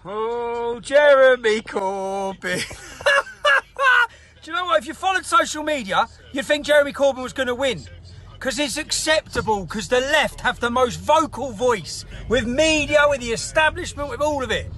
Oh, Jeremy Corbyn. Do you know what? If you followed social media, you'd think Jeremy Corbyn was going to win. Because it's acceptable, because the left have the most vocal voice. With media, with the establishment, with all of it.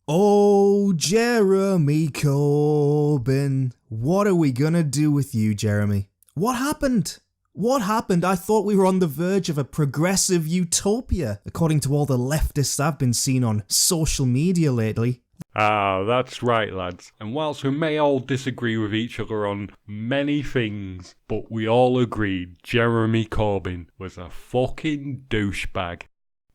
Oh, Jeremy Corbyn. What are we going to do with you, Jeremy? What happened? What happened? I thought we were on the verge of a progressive utopia, according to all the leftists I've been seeing on social media lately. Ah, that's right, lads. And whilst we may all disagree with each other on many things, but we all agreed Jeremy Corbyn was a fucking douchebag.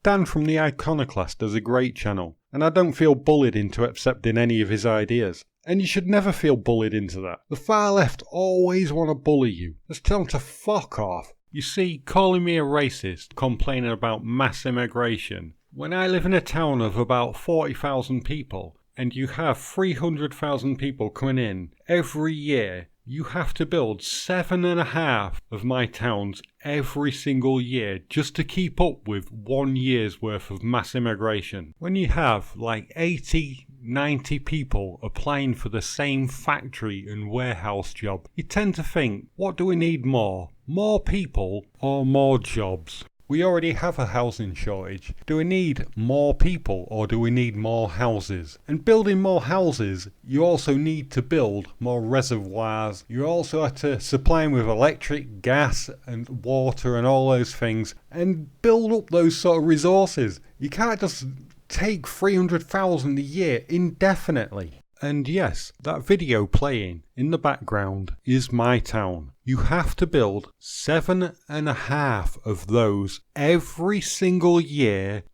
Dan from The Iconoclast does a great channel, and I don't feel bullied into accepting any of his ideas. And you should never feel bullied into that. The far left always want to bully you. Just tell them to fuck off. You see, calling me a racist, complaining about mass immigration, when I live in a town of about 40,000 people, and you have 300,000 people coming in every year, you have to build 7.5 of my towns every single year just to keep up with 1 year's worth of mass immigration. When you have like 80, 90 people applying for the same factory and warehouse job, you tend to think, what do we need more? More people or more jobs? We already have a housing shortage. Do we need more people or do we need more houses? And building more houses, you also need to build more reservoirs. You also have to supply them with electric, gas and water and all those things and build up those sort of resources. You can't just take 300,000 a year indefinitely. And yes, that video playing in the background is my town. You have to build 7.5 of those every single year,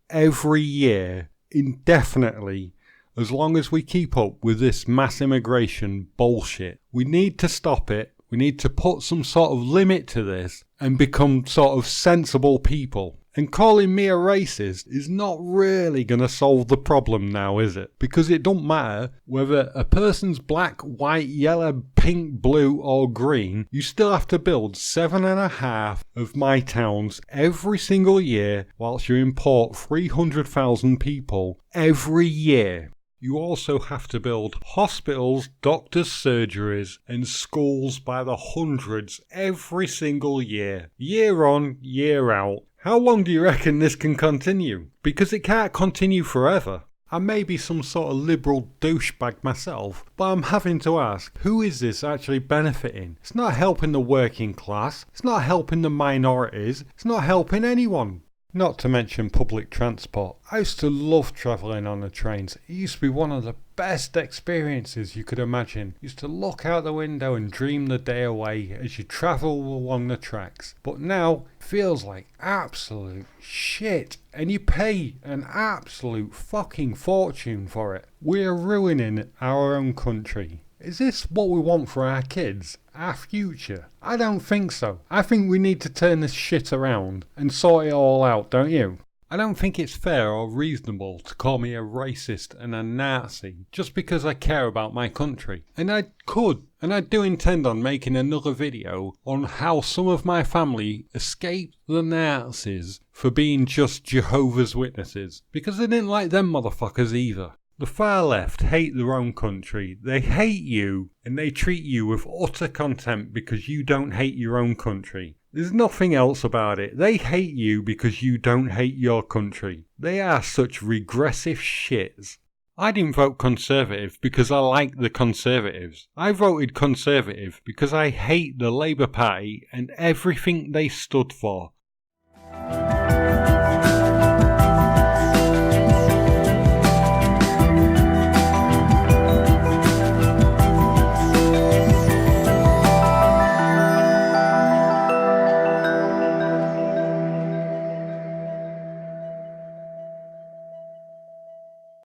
indefinitely, as long as we keep up with this mass immigration bullshit. We need to stop it. We need to put some sort of limit to this and become sort of sensible people. And calling me a racist is not really going to solve the problem now, is it? Because it don't matter whether a person's black, white, yellow, pink, blue or green, you still have to build 7.5 of my towns every single year whilst you import 300,000 people every year. You also have to build hospitals, doctors' surgeries and schools by the hundreds every single year. Year on, year out. How long do you reckon this can continue? Because it can't continue forever. I may be some sort of liberal douchebag myself, but I'm having to ask, who is this actually benefiting? It's not helping the working class, it's not helping the minorities, it's not helping anyone. Not to mention public transport. I used to love travelling on the trains. It used to be one of the best experiences you could imagine. You used to look out the window and dream the day away as you travel along the tracks. But now it feels like absolute shit. And you pay an absolute fucking fortune for it. We're ruining our own country. Is this what we want for our kids? Our future? I don't think so. I think we need to turn this shit around and sort it all out, don't you? I don't think it's fair or reasonable to call me a racist and a Nazi just because I care about my country. And I do intend on making another video on how some of my family escaped the Nazis for being just Jehovah's Witnesses. Because they didn't like them motherfuckers either. The far left hate their own country, they hate you, and they treat you with utter contempt because you don't hate your own country. There's nothing else about it. They hate you because you don't hate your country. They are such regressive shits. I didn't vote Conservative because I like the Conservatives. I voted Conservative because I hate the Labour Party and everything they stood for.